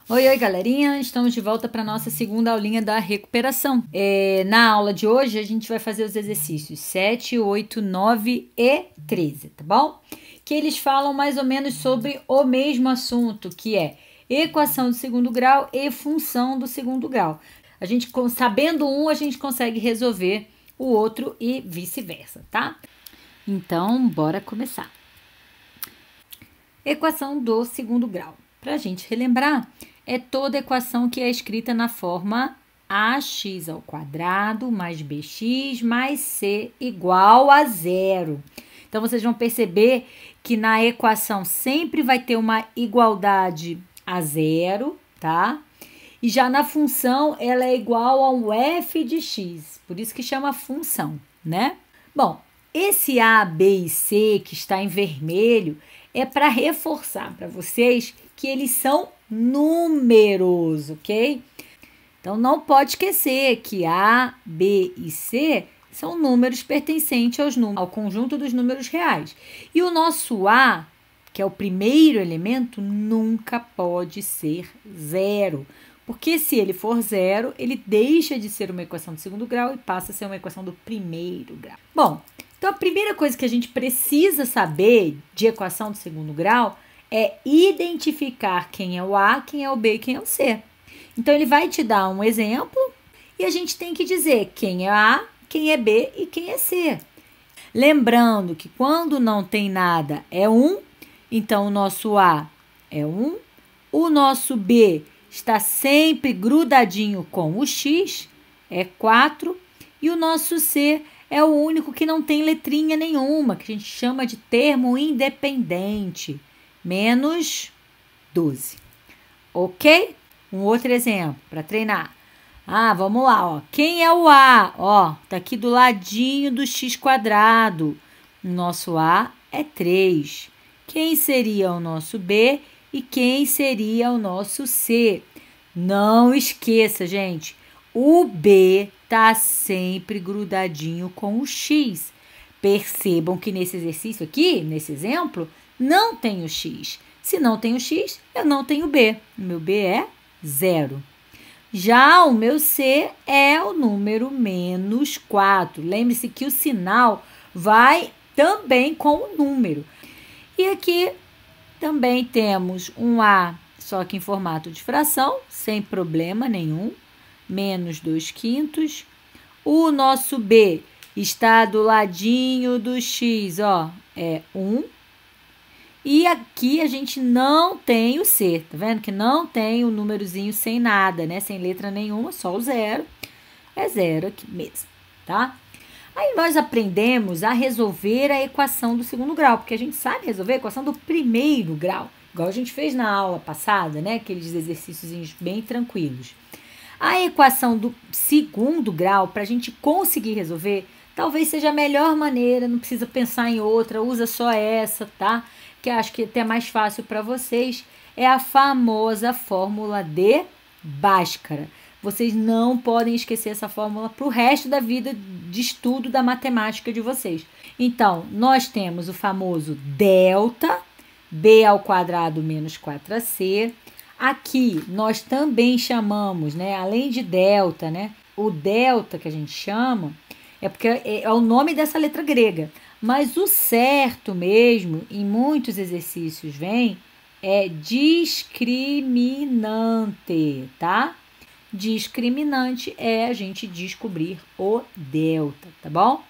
Oi, oi, galerinha! Estamos de volta para nossa segunda aulinha da recuperação. Na aula de hoje, a gente vai fazer os exercícios 7, 8, 9 e 13, tá bom? Que eles falam mais ou menos sobre o mesmo assunto, que é equação do segundo grau e função do segundo grau. A gente, sabendo um, a gente consegue resolver o outro e vice-versa, tá? Então, bora começar. Equação do segundo grau. Para a gente relembrar, é toda equação que é escrita na forma ax ao quadrado mais bx mais c igual a zero. Então, vocês vão perceber que na equação sempre vai ter uma igualdade a zero, tá? E já na função, ela é igual ao f de x, por isso que chama função, né? Bom, esse A, B e C que está em vermelho é para reforçar para vocês que eles são números, ok? Então, não pode esquecer que A, B e C são números pertencentes ao conjunto dos números reais. E o nosso A, que é o primeiro elemento, nunca pode ser zero. Porque se ele for zero, ele deixa de ser uma equação do segundo grau e passa a ser uma equação do primeiro grau. Bom, então a primeira coisa que a gente precisa saber de equação do segundo grau é identificar quem é o A, quem é o B e quem é o C. Então, ele vai te dar um exemplo e a gente tem que dizer quem é A, quem é B e quem é C. Lembrando que quando não tem nada é 1, então o nosso A é 1, o nosso B está sempre grudadinho com o X, é 4, e o nosso C é o único que não tem letrinha nenhuma, que a gente chama de termo independente, menos 12. Ok? Um outro exemplo para treinar. Vamos lá, ó. Quem é o A? Ó, tá aqui do ladinho do x quadrado. O nosso A é 3. Quem seria o nosso B e quem seria o nosso C? Não esqueça, gente. O B tá sempre grudadinho com o x. Percebam que nesse exercício aqui, nesse exemplo, não tem o x. Se não tem o x, eu não tenho B. O meu B é 0. Já o meu C é o número menos 4. Lembre-se que o sinal vai também com o número. E aqui também temos um A, só que em formato de fração, sem problema nenhum, menos 2/5. O nosso B está do ladinho do x, ó, é 1. E aqui a gente não tem o C, tá vendo? Que não tem o númerozinho sem nada, né? Sem letra nenhuma, só o 0. É 0 aqui mesmo, tá? Aí nós aprendemos a resolver a equação do segundo grau, porque a gente sabe resolver a equação do primeiro grau, igual a gente fez na aula passada, né? Aqueles exercícios bem tranquilos. A equação do segundo grau, para a gente conseguir resolver, talvez seja a melhor maneira, não precisa pensar em outra, usa só essa, tá? Que acho que é até mais fácil para vocês, é a famosa fórmula de Bhaskara. Vocês não podem esquecer essa fórmula para o resto da vida de estudo da matemática de vocês. Então, nós temos o famoso delta, b ao quadrado menos 4ac. Aqui, nós também chamamos, né, além de delta, né, o delta que a gente chama, é porque é o nome dessa letra grega. Mas o certo mesmo, em muitos exercícios vem, é discriminante, tá? Discriminante é a gente descobrir o delta, tá bom?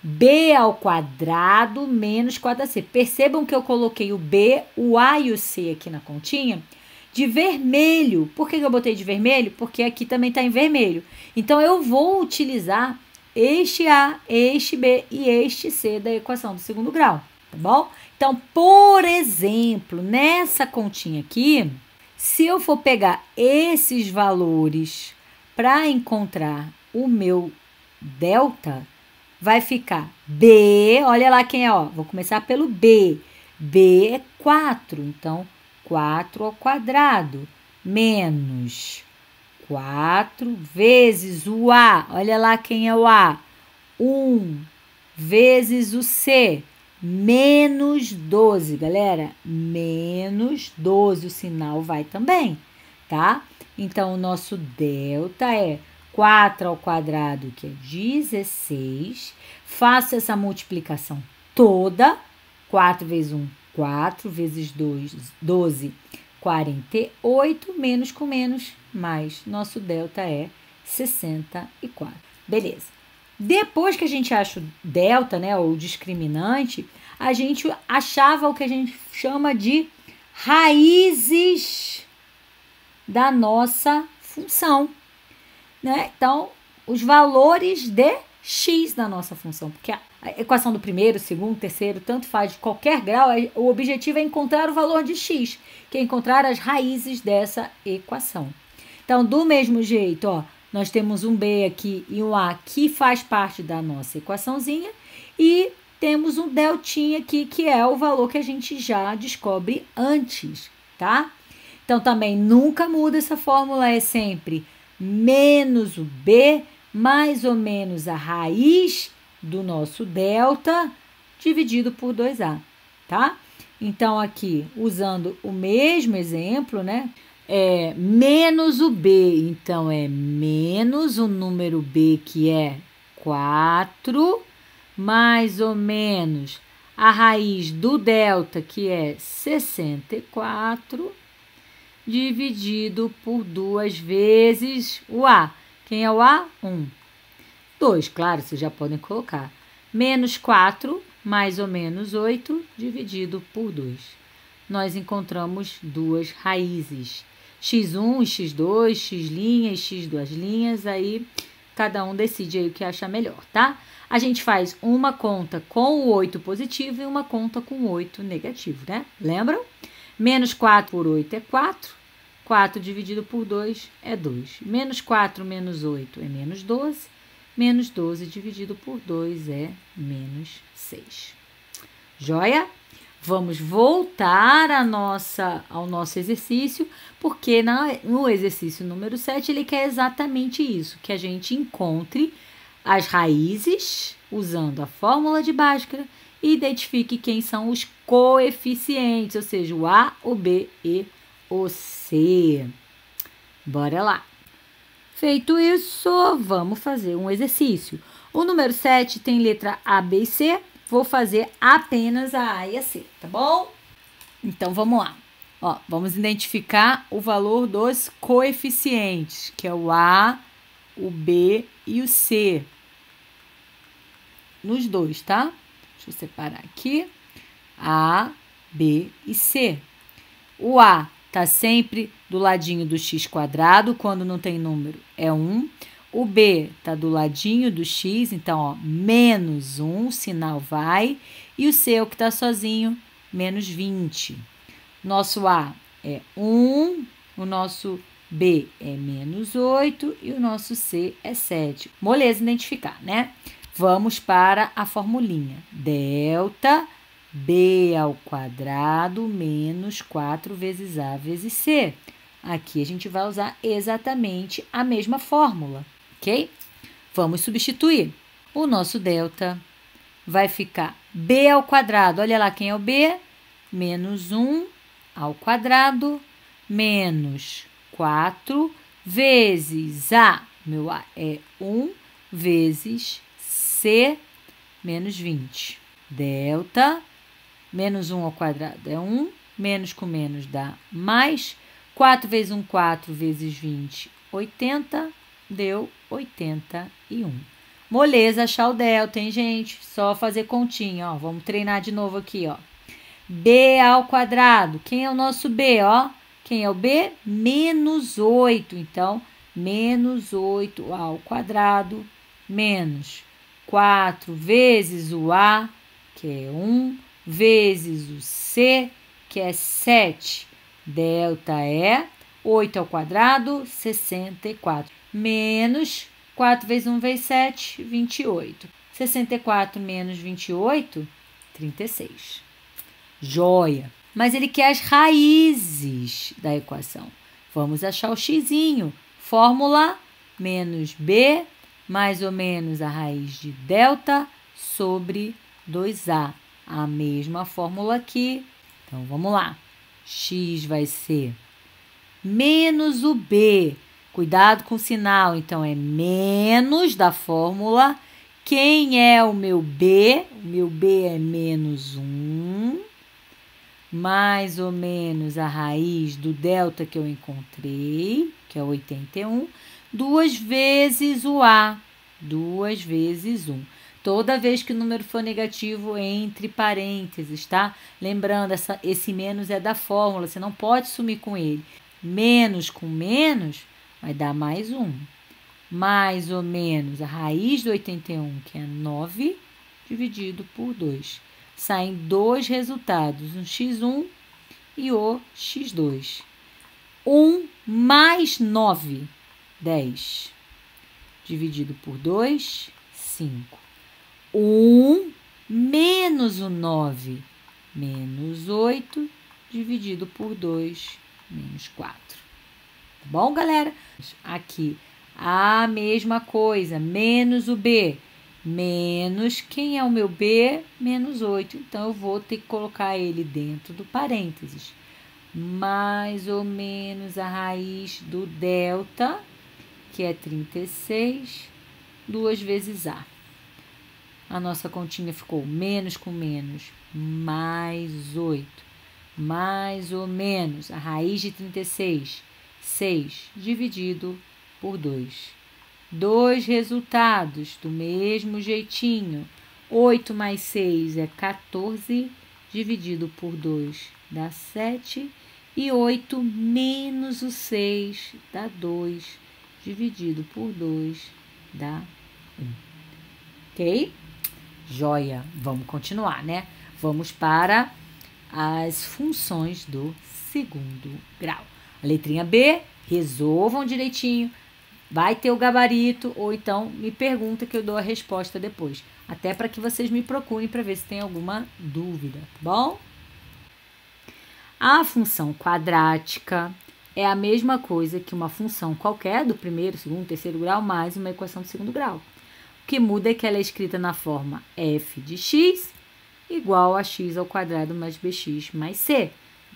B ao quadrado menos 4ac. Percebam que eu coloquei o B, o A e o C aqui na continha de vermelho. Por que eu botei de vermelho? Porque aqui também está em vermelho. Então, eu vou utilizar este A, este B e este C da equação do segundo grau, tá bom? Então, por exemplo, nessa continha aqui, se eu for pegar esses valores para encontrar o meu delta, vai ficar B, olha lá quem é, ó, vou começar pelo B. B é 4, então 4 ao quadrado, menos 4 vezes o A, olha lá quem é o A, 1 vezes o C, menos 12, galera, menos 12, o sinal vai também. tá? Então, o nosso delta é 4 ao quadrado, que é 16. Faço essa multiplicação toda. 4 vezes 1, 4, vezes 2, 12, 48, menos com menos, mais. Nosso delta é 64. Beleza. Depois que a gente acha o delta, né, ou o discriminante, a gente achava o que a gente chama de raízes da nossa função, né? Então, os valores de x da nossa função, porque a equação do primeiro, segundo, terceiro, tanto faz de qualquer grau, o objetivo é encontrar o valor de x, que é encontrar as raízes dessa equação. Então, do mesmo jeito, ó, nós temos um b aqui e um a que faz parte da nossa equaçãozinha e temos um deltinha aqui, que é o valor que a gente já descobre antes, tá? Então, também nunca muda essa fórmula, é sempre menos o b mais ou menos a raiz do nosso delta dividido por 2a, tá? Então, aqui, usando o mesmo exemplo, né? É menos o b, então é menos o número b, que é 4, mais ou menos a raiz do delta, que é 64, dividido por 2 vezes o a. Quem é o a? 1. 2, claro, vocês já podem colocar. Menos 4, mais ou menos 8, dividido por 2. Nós encontramos duas raízes. x1 e x2, x' e x2', aí cada um decide aí o que acha melhor, tá? A gente faz uma conta com o 8 positivo e uma conta com o 8 negativo, né? Lembram? Menos 4 por 8 é 4. 4 dividido por 2 é 2. Menos 4 menos 8 é menos 12. Menos 12 dividido por 2 é menos 6. Joia? Vamos voltar ao nosso exercício, porque no exercício número 7 ele quer exatamente isso, que a gente encontre as raízes usando a fórmula de Bhaskara e identifique quem são os coeficientes, ou seja, o A, o B e o C. Bora lá. Feito isso, vamos fazer um exercício. O número 7 tem letra A, B e C. Vou fazer apenas a A e a C, tá bom? Então, vamos lá. Ó, vamos identificar o valor dos coeficientes, que é o A, o B e o C. Nos dois, tá? Deixa eu separar aqui. A, B e C. O A tá sempre do ladinho do x quadrado, quando não tem número é 1. O B tá do ladinho do x, então, ó, menos 1, o sinal vai. E o C é o que tá sozinho, menos 20. Nosso A é 1, o nosso B é menos 8 e o nosso C é 7. Moleza identificar, né? Vamos para a formulinha. Delta B ao quadrado menos 4 vezes A vezes C. Aqui a gente vai usar exatamente a mesma fórmula, ok? Vamos substituir. O nosso delta vai ficar B ao quadrado. Olha lá quem é o B. Menos 1 ao quadrado menos 4 vezes A. Meu A é 1 vezes C menos 20. Delta, menos 1 ao quadrado é 1, menos com menos dá mais. 4 vezes 1, 4 vezes 20, 80, deu 81. Moleza achar o delta, hein, gente? Só fazer continha, ó. Vamos treinar de novo aqui, ó. B ao quadrado. Quem é o nosso B, ó? Quem é o B? Menos 8. Então, menos 8 ao quadrado, menos 4 vezes o A, que é 1, vezes o C, que é 7. Delta é 8 ao quadrado, 64. Menos 4 vezes 1 vezes 7, 28. 64 menos 28, 36. Joia! Mas ele quer as raízes da equação. Vamos achar o xizinho. Fórmula menos B mais ou menos a raiz de delta sobre 2A. A mesma fórmula aqui. Então, vamos lá. X vai ser menos o b. Cuidado com o sinal, então é menos da fórmula. Quem é o meu b? O meu b é menos 1, mais ou menos a raiz do delta que eu encontrei, que é 81, 2 vezes o a, 2 vezes 1. Toda vez que o número for negativo, entre parênteses, tá? Lembrando, esse menos é da fórmula, você não pode sumir com ele. Menos com menos vai dar mais 1. Mais ou menos a raiz do 81, que é 9, dividido por 2. Saem dois resultados, um x1 e o x2. 1 mais 9, 10. Dividido por 2, 5. 1 menos o 9, menos 8, dividido por 2, menos 4. Tá bom, galera? Aqui, a mesma coisa, menos o b, menos, quem é o meu b? Menos 8. Então, eu vou ter que colocar ele dentro do parênteses. Mais ou menos a raiz do delta, que é 36, 2 vezes a. A nossa continha ficou menos com menos, mais 8. Mais ou menos a raiz de 36, 6, dividido por 2. Dois resultados do mesmo jeitinho. 8 mais 6 é 14, dividido por 2 dá 7. E 8 menos o 6 dá 2, dividido por 2 dá 1. Ok? Joia. Vamos continuar, né? Vamos para as funções do segundo grau. A letrinha B, resolvam direitinho. Vai ter o gabarito, ou então me pergunta que eu dou a resposta depois. Até para que vocês me procurem para ver se tem alguma dúvida, tá bom? A função quadrática é a mesma coisa que uma função qualquer do primeiro, segundo, terceiro grau, mais uma equação do segundo grau. O que muda é que ela é escrita na forma f de x igual a x ao quadrado mais bx mais c.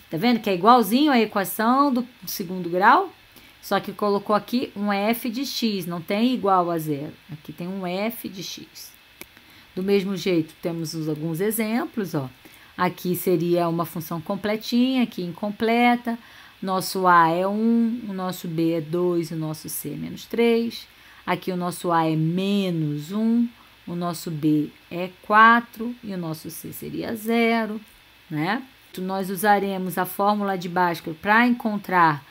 Tá vendo que é igualzinho à equação do segundo grau? Só que colocou aqui um f de x, não tem igual a zero. Aqui tem um f de x. Do mesmo jeito, temos alguns exemplos, ó. Aqui seria uma função completinha, aqui incompleta. Nosso a é 1, o nosso b é 2, o nosso c é menos 3. Aqui o nosso a é menos 1, o nosso b é 4 e o nosso c seria 0, né? Nós usaremos a fórmula de Bhaskara para encontrar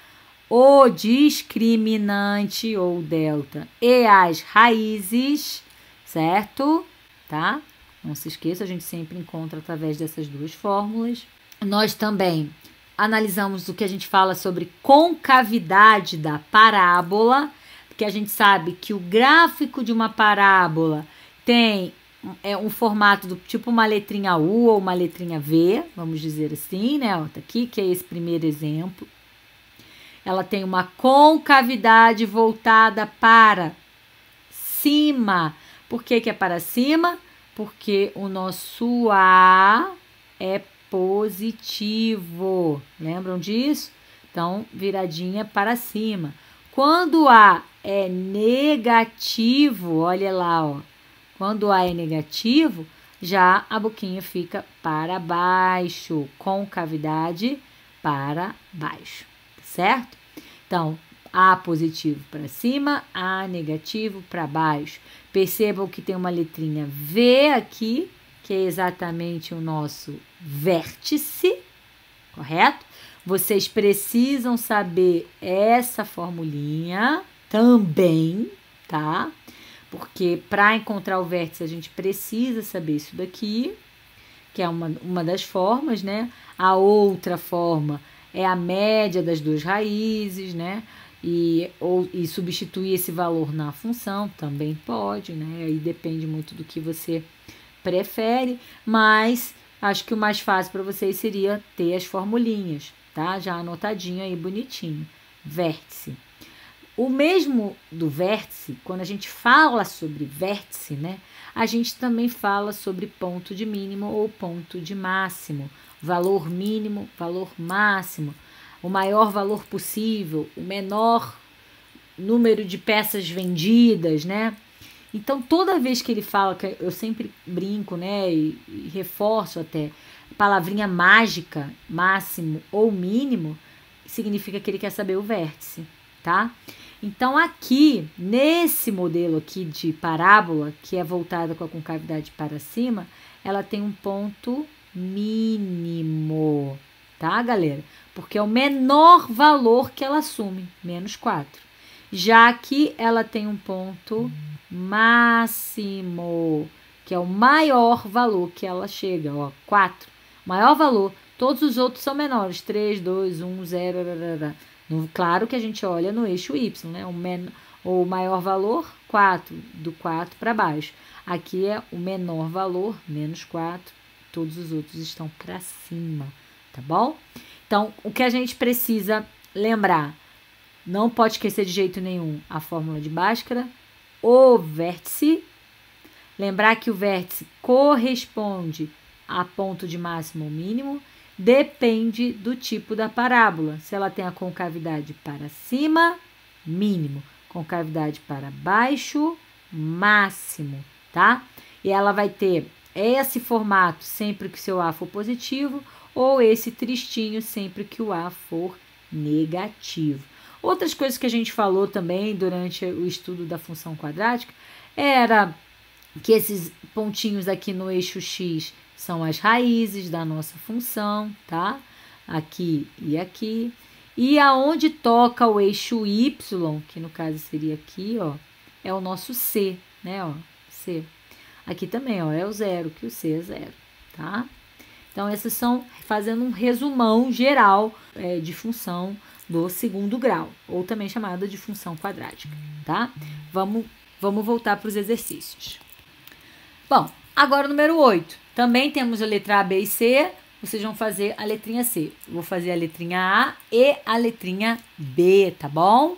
o discriminante ou delta e as raízes, certo? Tá? Não se esqueça, a gente sempre encontra através dessas duas fórmulas. Nós também analisamos o que a gente fala sobre concavidade da parábola, porque a gente sabe que o gráfico de uma parábola tem um formato do tipo uma letrinha U ou uma letrinha V, vamos dizer assim, né? Ó, tá aqui, que é esse primeiro exemplo. Ela tem uma concavidade voltada para cima. Por que que é para cima? Porque o nosso A é positivo. Lembram disso? Então, viradinha para cima. Quando o A é negativo, olha lá, ó. Quando o A é negativo, já a boquinha fica para baixo, concavidade para baixo, certo? Então, A positivo para cima, A negativo para baixo. Percebam que tem uma letrinha V aqui, que é exatamente o nosso vértice, correto? Vocês precisam saber essa formulinha também, tá? Porque para encontrar o vértice a gente precisa saber isso daqui, que é uma das formas, né? A outra forma é a média das duas raízes, né? E substituir esse valor na função também pode, né? Aí depende muito do que você prefere, mas acho que o mais fácil para vocês seria ter as formulinhas, tá? Já anotadinho aí, bonitinho. Vértice. O mesmo do vértice, quando a gente fala sobre vértice, né? A gente também fala sobre ponto de mínimo ou ponto de máximo, valor mínimo, valor máximo. o maior valor possível, o menor número de peças vendidas, né? Então, toda vez que ele fala, que eu sempre brinco, né, e reforço até, palavrinha mágica, máximo ou mínimo, significa que ele quer saber o vértice, tá? Então, aqui, nesse modelo aqui de parábola, que é voltada com a concavidade para cima, ela tem um ponto mínimo, tá, galera? Porque é o menor valor que ela assume, menos 4. Já que ela tem um ponto máximo, que é o maior valor que ela chega, ó, 4. Maior valor, todos os outros são menores, 3, 2, 1, 0, claro que a gente olha no eixo Y, né? O maior valor, 4, do 4 para baixo. Aqui é o menor valor, menos 4, todos os outros estão para cima, tá bom? Então, o que a gente precisa lembrar, não pode esquecer de jeito nenhum a fórmula de Bhaskara, o vértice, lembrar que o vértice corresponde a ponto de máximo ou mínimo, depende do tipo da parábola. Se ela tem a concavidade para cima, mínimo, concavidade para baixo, máximo, tá? E ela vai ter esse formato sempre que o seu A for positivo ou esse tristinho sempre que o A for negativo. Outras coisas que a gente falou também durante o estudo da função quadrática era que esses pontinhos aqui no eixo X são as raízes da nossa função, tá? Aqui e aqui. E aonde toca o eixo Y, que no caso seria aqui, ó, é o nosso C, né, ó, C. Aqui também, ó, é o 0, que o C é 0, tá? Então, esses são, fazendo um resumão geral de função do segundo grau, ou também chamada de função quadrática, tá? Vamos voltar para os exercícios. Bom, agora o número 8. Também temos a letra A, B e C. Vocês vão fazer a letrinha C. Eu vou fazer a letrinha A e a letrinha B, tá bom?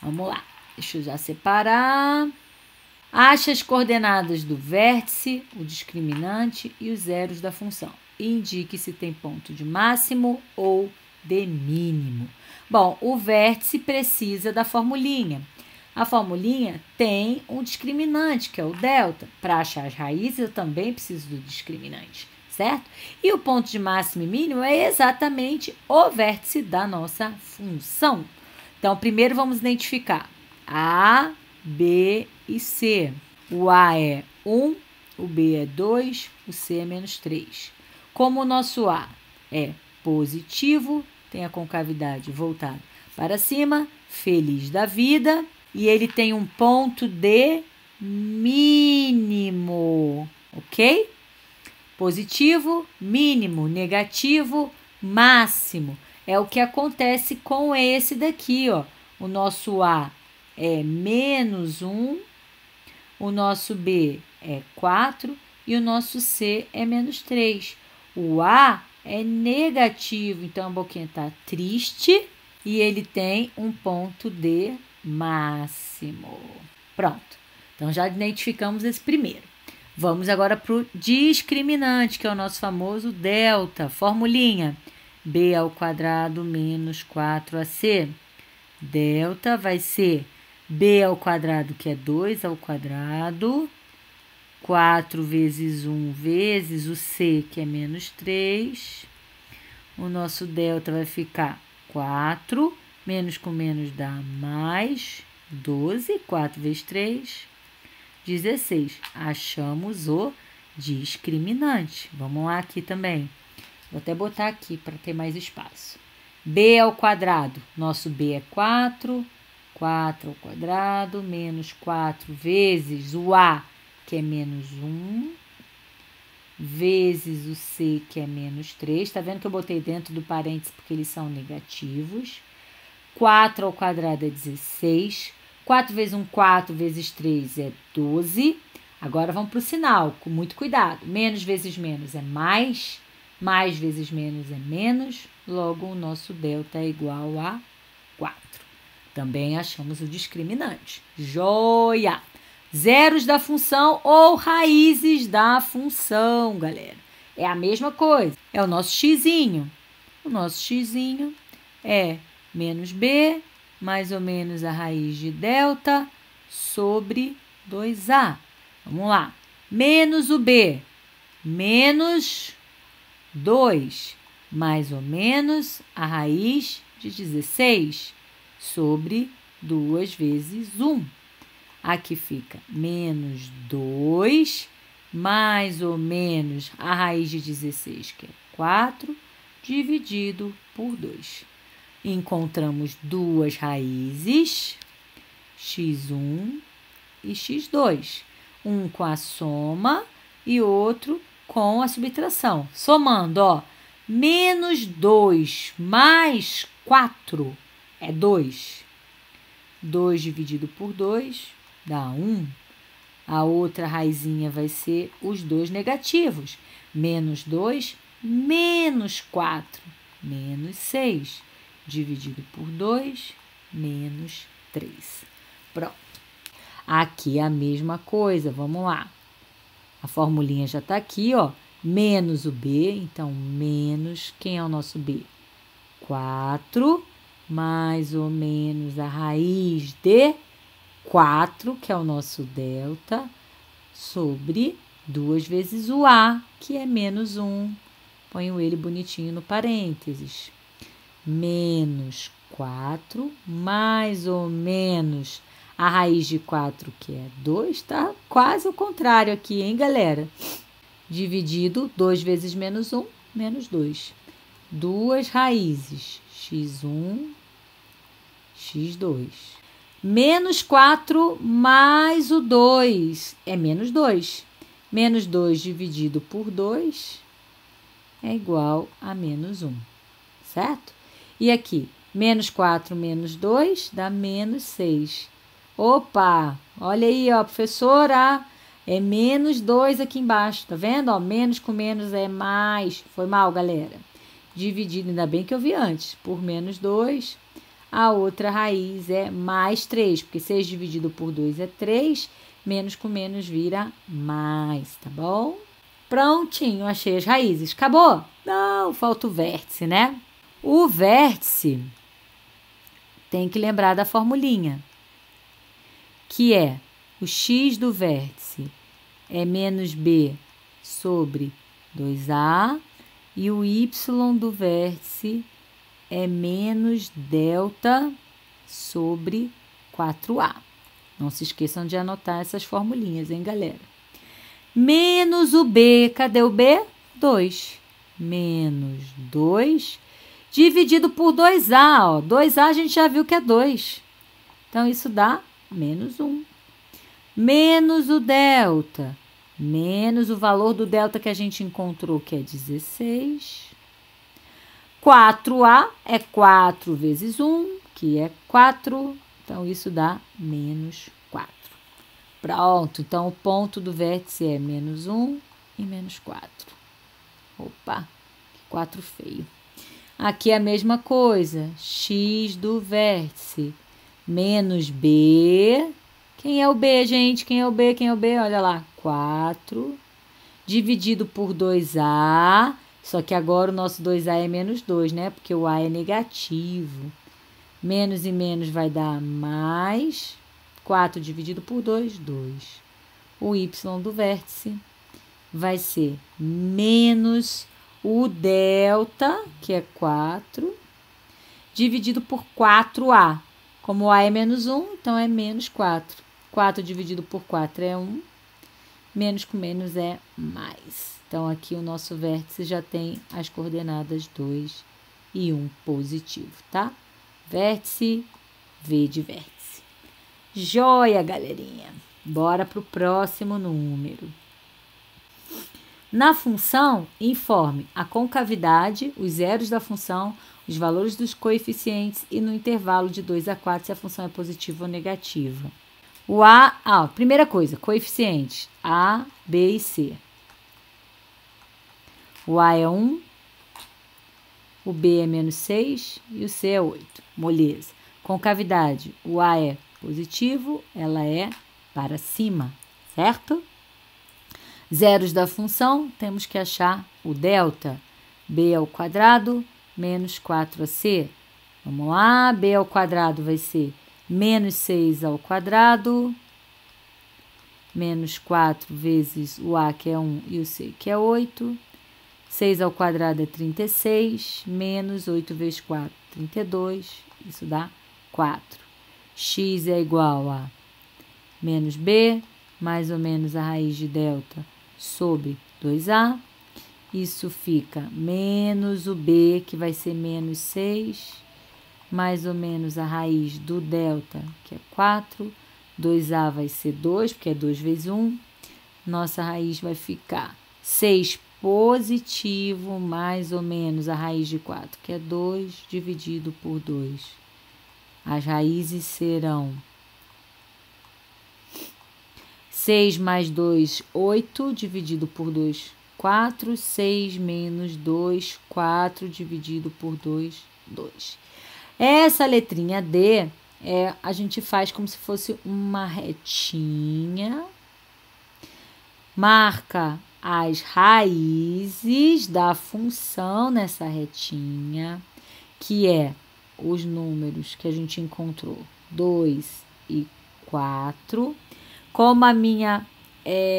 Vamos lá. Deixa eu já separar. Ache as coordenadas do vértice, o discriminante e os zeros da função. E indique se tem ponto de máximo ou de mínimo. Bom, o vértice precisa da formulinha. A formulinha tem um discriminante, que é o delta. Para achar as raízes, eu também preciso do discriminante, certo? E o ponto de máximo e mínimo é exatamente o vértice da nossa função. Então, primeiro vamos identificar A, B e C. O A é 1, o B é 2, o C é menos 3. Como o nosso A é positivo, tem a concavidade voltada para cima, feliz da vida, e ele tem um ponto de mínimo, ok? Positivo, mínimo, negativo, máximo. É o que acontece com esse daqui, ó. O nosso A é menos 1, o nosso B é 4 e o nosso C é menos 3. O A é negativo, então a boquinha está triste e ele tem um ponto de máximo. Pronto. Então, já identificamos esse primeiro. Vamos agora para o discriminante, que é o nosso famoso delta. Formulinha. B ao quadrado menos 4AC. Delta vai ser B ao quadrado, que é 2 ao quadrado. 4 vezes 1 vezes o C, que é menos 3. O nosso delta vai ficar 4. Menos com menos dá mais 12. 4 vezes 3, 16. Achamos o discriminante. Vamos lá aqui também. Vou até botar aqui para ter mais espaço. B ao quadrado. Nosso B é 4. 4 ao quadrado menos 4 vezes o A, que é menos 1, vezes o C, que é menos 3. Tá vendo que eu botei dentro do parênteses porque eles são negativos. 4 ao quadrado é 16. 4 vezes 1, 4 vezes 3 é 12. Agora vamos para o sinal, com muito cuidado. Menos vezes menos é mais. Mais vezes menos é menos. Logo, o nosso delta é igual a 4. Também achamos o discriminante. Joia! Zeros da função ou raízes da função, galera. É a mesma coisa. É o nosso xizinho. O nosso xizinho é menos b, mais ou menos a raiz de delta, sobre 2a. Vamos lá. Menos o b, menos 2, mais ou menos a raiz de 16, sobre 2 vezes 1. Aqui fica menos 2, mais ou menos a raiz de 16, que é 4, dividido por 2. Encontramos duas raízes, x1 e x2. Um com a soma e outro com a subtração. Somando, ó, menos 2 mais 4 é 2. 2 dividido por 2 dá 1. A outra raizinha vai ser os dois negativos. Menos 2, menos 4, menos 6. Dividido por 2, menos 3. Pronto. Aqui é a mesma coisa, vamos lá. A formulinha já está aqui, ó. Menos o B, então menos, quem é o nosso B? 4, mais ou menos a raiz de 4, que é o nosso delta, sobre 2 vezes o A, que é menos 1. Ponho ele bonitinho no parênteses. Menos 4, mais ou menos a raiz de 4, que é 2, tá quase o contrário aqui, hein, galera? Dividido 2 vezes menos 1, menos 2. Duas raízes, x1, x2. Menos 4 mais o 2 é menos 2. Menos 2 dividido por 2 é igual a menos 1, certo? E aqui, menos 4 menos 2 dá menos 6. Opa, olha aí, ó, professora, é menos 2 aqui embaixo, tá vendo? Ó, menos com menos é mais. Foi mal, galera. Dividido, ainda bem que eu vi antes, por menos 2, a outra raiz é mais 3, porque 6 dividido por 2 é 3, menos com menos vira mais, tá bom? Prontinho, achei as raízes. Acabou? Não, falta o vértice, né? O vértice tem que lembrar da formulinha, que é o x do vértice é menos b sobre 2a e o y do vértice é menos delta sobre 4a. Não se esqueçam de anotar essas formulinhas, hein, galera? Menos o b, cadê o b? 2. Menos 2 dividido por 2a, ó. 2a a gente já viu que é 2. Então, isso dá menos 1. Menos o delta, menos o valor do delta que a gente encontrou, que é 16. 4a é 4 vezes 1, que é 4. Então, isso dá menos 4. Pronto. Então, o ponto do vértice é menos 1 e menos 4. Opa, 4 feio. Aqui é a mesma coisa. X do vértice menos b. Quem é o b, gente? Quem é o b? Quem é o b? Olha lá. 4 dividido por 2a. Só que agora o nosso 2a é menos 2, né? Porque o a é negativo. Menos e menos vai dar mais. 4 dividido por 2, 2. O y do vértice vai ser menos o delta, que é 4, dividido por 4a. Como o a é menos 1, então é menos 4. 4 dividido por 4 é 1. Menos com menos é mais. Então, aqui o nosso vértice já tem as coordenadas 2 e 1 positivo, tá? Vértice, V de vértice. Joia, galerinha! Bora para o próximo número. Na função, informe a concavidade, os zeros da função, os valores dos coeficientes e no intervalo de 2 a 4 se a função é positiva ou negativa. O A, primeira coisa, coeficientes A, B e C. O A é 1, o B é menos 6 e o C é 8. Moleza. Concavidade, o A é positivo, ela é para cima, certo? Zeros da função, temos que achar o delta. B ao quadrado menos 4ac. Vamos lá, b ao quadrado vai ser menos 6 ao quadrado, menos 4 vezes o a, que é 1, e o c, que é 8. 6 ao quadrado é 36, menos 8 vezes 4, 32. Isso dá 4. X é igual a menos b, mais ou menos a raiz de delta sobre 2a. Isso fica menos o b, que vai ser menos 6, mais ou menos a raiz do delta, que é 4. 2a vai ser 2, porque é 2 vezes 1. Nossa raiz vai ficar 6 positivo, mais ou menos a raiz de 4, que é 2, dividido por 2. As raízes serão 6 mais 2, 8, dividido por 2, 4. 6 menos 2, 4, dividido por 2, 2. Essa letrinha D, a gente faz como se fosse uma retinha. Marca as raízes da função nessa retinha, que é os números que a gente encontrou, 2 e 4. Como a minha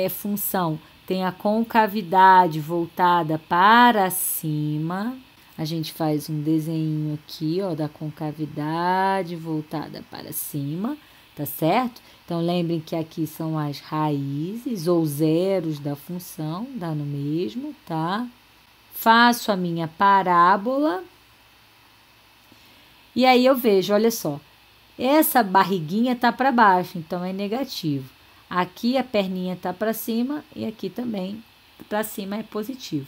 função tem a concavidade voltada para cima, a gente faz um desenho aqui, ó, da concavidade voltada para cima, tá certo? Então, lembrem que aqui são as raízes ou zeros da função, dá no mesmo, tá? Faço a minha parábola. E aí eu vejo, olha só, essa barriguinha tá para baixo, então é negativo. Aqui a perninha tá para cima e aqui também para cima é positivo.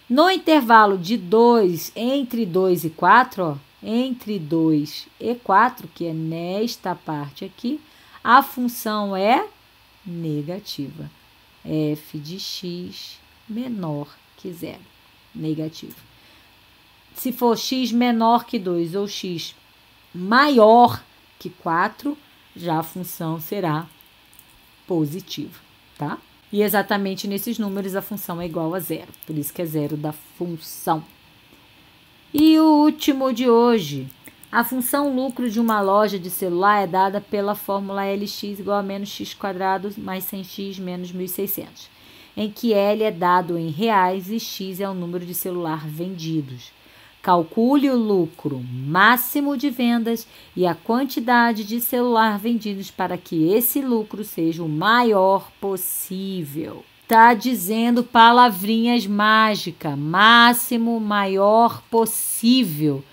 No intervalo de 2, entre 2 e 4, ó, entre 2 e 4, que é nesta parte aqui, a função é negativa. F de x menor que 0. Negativo. Se for x menor que 2 ou x maior que 4, já a função será positiva, tá? E exatamente nesses números a função é igual a 0. Por isso que é 0 da função. E o último de hoje. A função lucro de uma loja de celular é dada pela fórmula Lx igual a menos x quadrado mais 100x menos 1.600, em que L é dado em reais e x é o número de celular vendidos. Calcule o lucro máximo de vendas e a quantidade de celular vendidos para que esse lucro seja o maior possível. Tá dizendo palavrinhas mágicas, máximo, maior possível.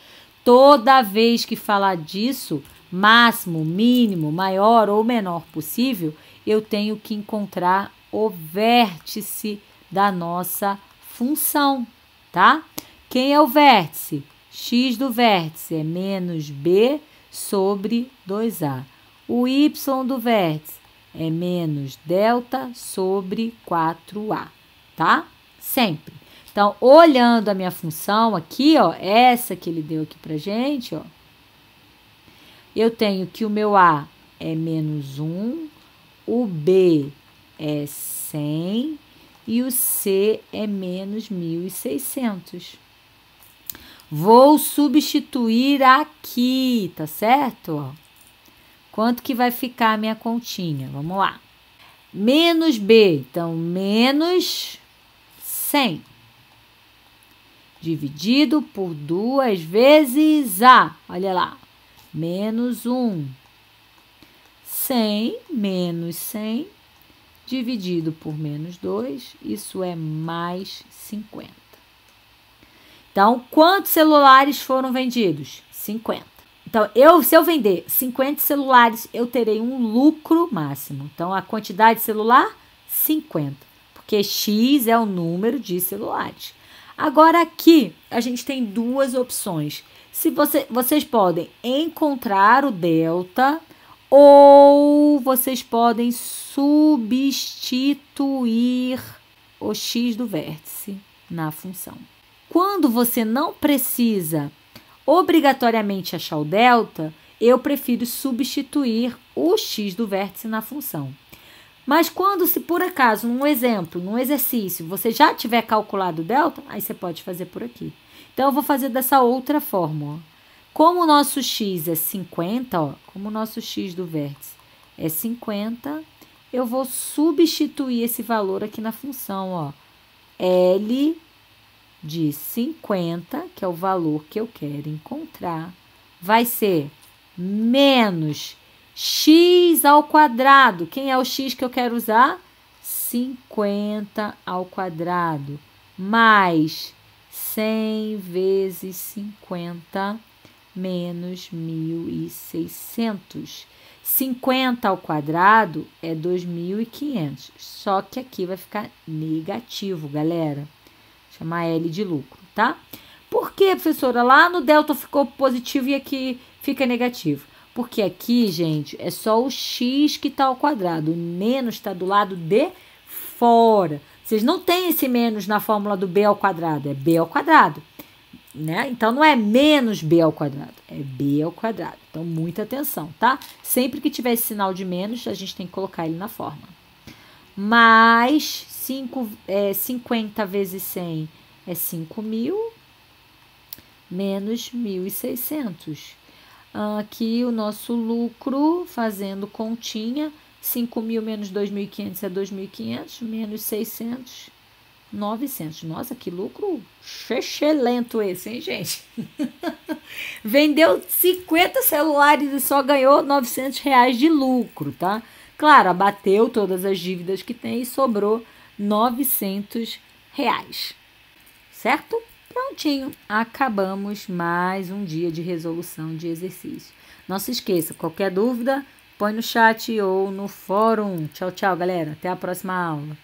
Toda vez que falar disso, máximo, mínimo, maior ou menor possível, eu tenho que encontrar o vértice da nossa função, tá? Quem é o vértice? X do vértice é menos b sobre 2a. O y do vértice é menos delta sobre 4a, tá? Sempre. Então, olhando a minha função aqui, ó, essa que ele deu aqui pra gente, ó, eu tenho que o meu a é menos 1, o b é 100 e o c é menos 1.600. Vou substituir aqui, tá certo? Ó. Quanto que vai ficar a minha continha? Vamos lá. Menos b, então, menos 100. Dividido por 2 vezes a. Olha lá. Menos 1. 100 menos 100 dividido por menos 2. Isso é mais 50. Então, quantos celulares foram vendidos? 50. Então, se eu vender 50 celulares, eu terei um lucro máximo. Então, a quantidade de celular, 50. Porque X é o número de celulares. Agora, aqui, a gente tem duas opções. Vocês podem encontrar o delta ou vocês podem substituir o X do vértice na função. Quando você não precisa obrigatoriamente achar o delta, eu prefiro substituir o x do vértice na função. Mas quando, se por acaso, num exemplo, num exercício, você já tiver calculado o delta, aí você pode fazer por aqui. Então, eu vou fazer dessa outra forma. Ó. Como o nosso x é 50, ó, como o nosso x do vértice é 50, eu vou substituir esse valor aqui na função, ó. L de 50, que é o valor que eu quero encontrar, vai ser menos x ao quadrado. Quem é o x que eu quero usar? 50 ao quadrado, mais 100 vezes 50 menos 1.600. 50 ao quadrado é 2.500, só que aqui vai ficar negativo, galera. Chamar L de lucro, tá? Por que, professora? Lá no delta ficou positivo e aqui fica negativo. Porque aqui, gente, é só o x que está ao quadrado. O menos está do lado de fora. Vocês não têm esse menos na fórmula do b ao quadrado, é b ao quadrado. Né? Então, não é menos b ao quadrado, é b ao quadrado. Então, muita atenção, tá? Sempre que tiver esse sinal de menos, a gente tem que colocar ele na fórmula. Mais 50 vezes 100 é 5.000, menos 1.600. Aqui o nosso lucro, fazendo continha, 5.000 menos 2.500 é 2.500, menos 600, 900. Nossa, que lucro excelente esse, hein, gente? Vendeu 50 celulares e só ganhou R$900 de lucro, tá? Claro, abateu todas as dívidas que tem e sobrou R$900, certo? Prontinho, acabamos mais um dia de resolução de exercício. Não se esqueça, qualquer dúvida, põe no chat ou no fórum. Tchau, tchau, galera. Até a próxima aula.